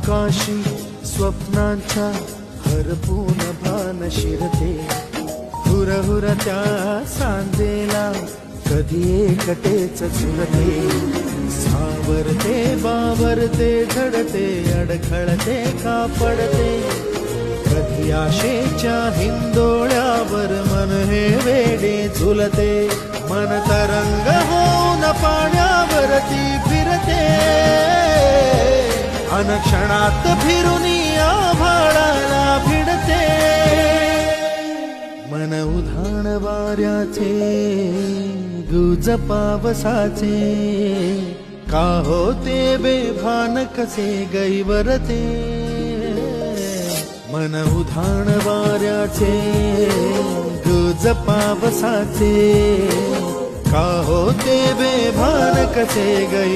आकाशी स्वप्नांच्या हरपून भान शिरते, हुरहुर त्या सांजेला कधी एकटेच झुरते, सावरते बावरते झडते, अडखळते का पडते, कधी आशेच्या हिंदोळ्यावर मन हे वेडे झुलते, मन तरंग होऊन पाण्यावरती फिरते, अनक्षणात फिरुनी आभाळाला भिडते, मन उधाण वाऱ्याचे गुज पावसाचे, का होते बेभान कसे गैवरते, मन उधाण वाऱ्याचे गुज पावसाचे, का होते बेभान कसे गै